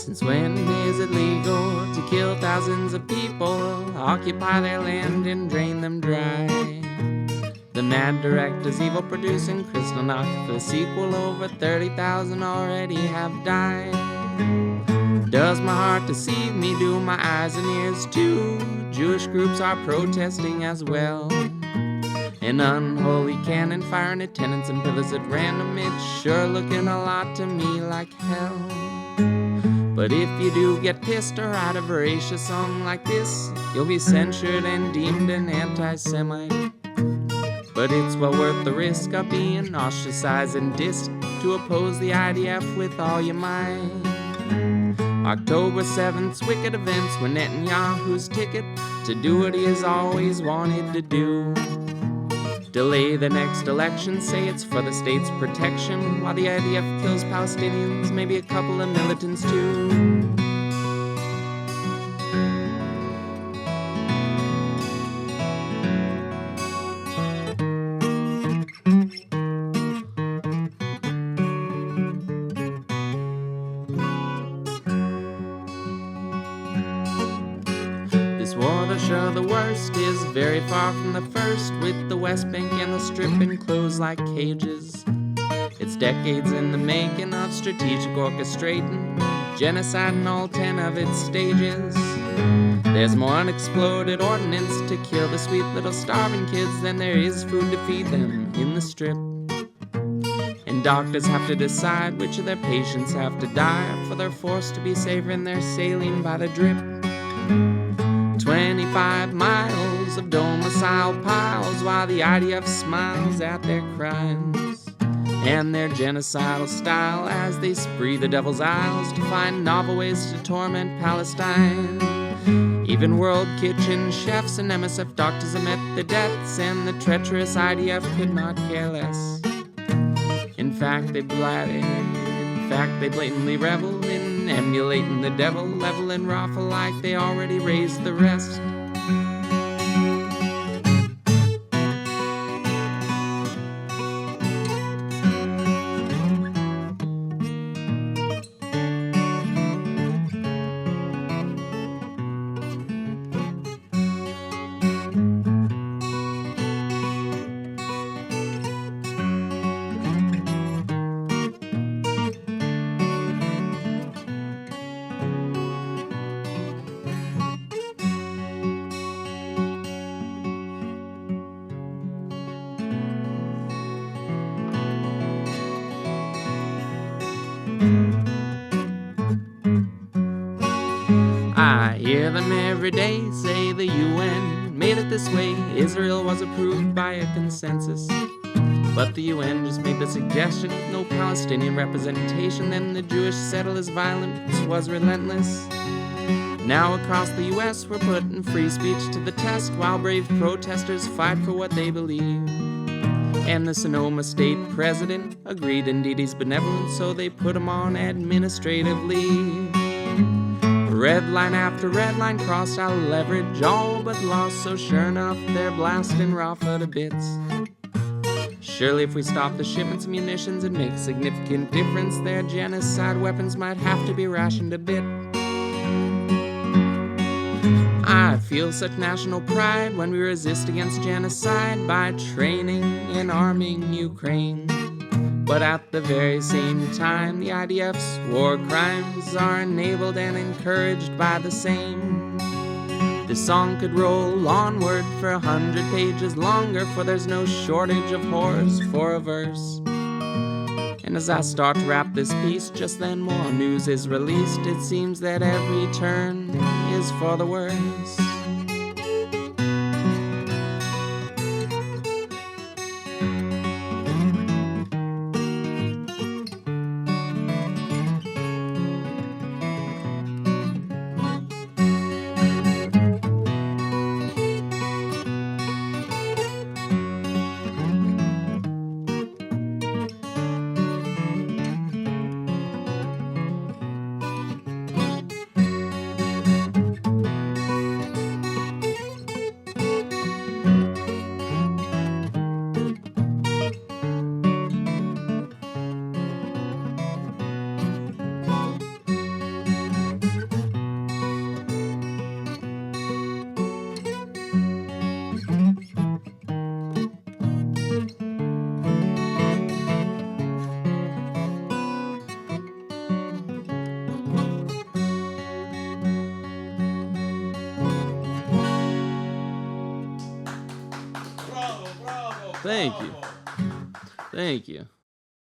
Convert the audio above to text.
Since when is it legal to kill thousands of people, occupy their land and drain them dry? The mad director's evil producing Kristallnacht. For the sequel, over 30,000 already have died. Does my heart deceive me? Do my eyes and ears too? Jewish groups are protesting as well. An unholy cannon firing at tenants and pillars at random. It's sure looking a lot to me like hell. But if you do get pissed or write a voracious song like this, you'll be censured and deemed an anti-Semite. But it's well worth the risk of being ostracized and dissed to oppose the IDF with all your might. October 7th's wicked events were Netanyahu's ticket to do what he has always wanted to do. Delay the next election, say it's for the state's protection, while the IDF kills Palestinians, maybe a couple of militants too. This war, the sure the worst, is very far from the first, with the West Bank and the Strip enclosed like cages. It's decades in the making of strategic orchestrating, genocide in all 10 of its stages. There's more unexploded ordnance to kill the sweet little starving kids than there is food to feed them in the Strip. And doctors have to decide which of their patients have to die, for they're forced to be safer and they're sailing by the drip. 25 miles of domicile piles, while the IDF smiles at their crimes and their genocidal style as they spree the devil's isles to find novel ways to torment Palestine. Even World Kitchen chefs and MSF doctors have met their deaths, and the treacherous IDF could not care less. In fact, they blatantly revel in emulating the devil, level and raffle like they already raised the rest. I hear them every day say the UN made it this way, Israel was approved by a consensus. But the UN just made the suggestion with no Palestinian representation, then the Jewish settlers' violence was relentless. Now across the US we're putting free speech to the test, while brave protesters fight for what they believe. And the Sonoma state president agreed indeed he's benevolent, so they put him on administrative leave. Red line after red line crossed, I'll leverage all but lost, so sure enough they're blasting Rafah to bits. Surely if we stop the shipments of munitions and make a significant difference, their genocide weapons might have to be rationed a bit. I feel such national pride when we resist against genocide by training and arming Ukraine. But at the very same time, the IDF's war crimes are enabled and encouraged by the same. This song could roll onward for 100 pages longer, for there's no shortage of horrors for a verse. And as I start to wrap this piece, just then more news is released. It seems that every turn is for the worse. Thank you. Thank you.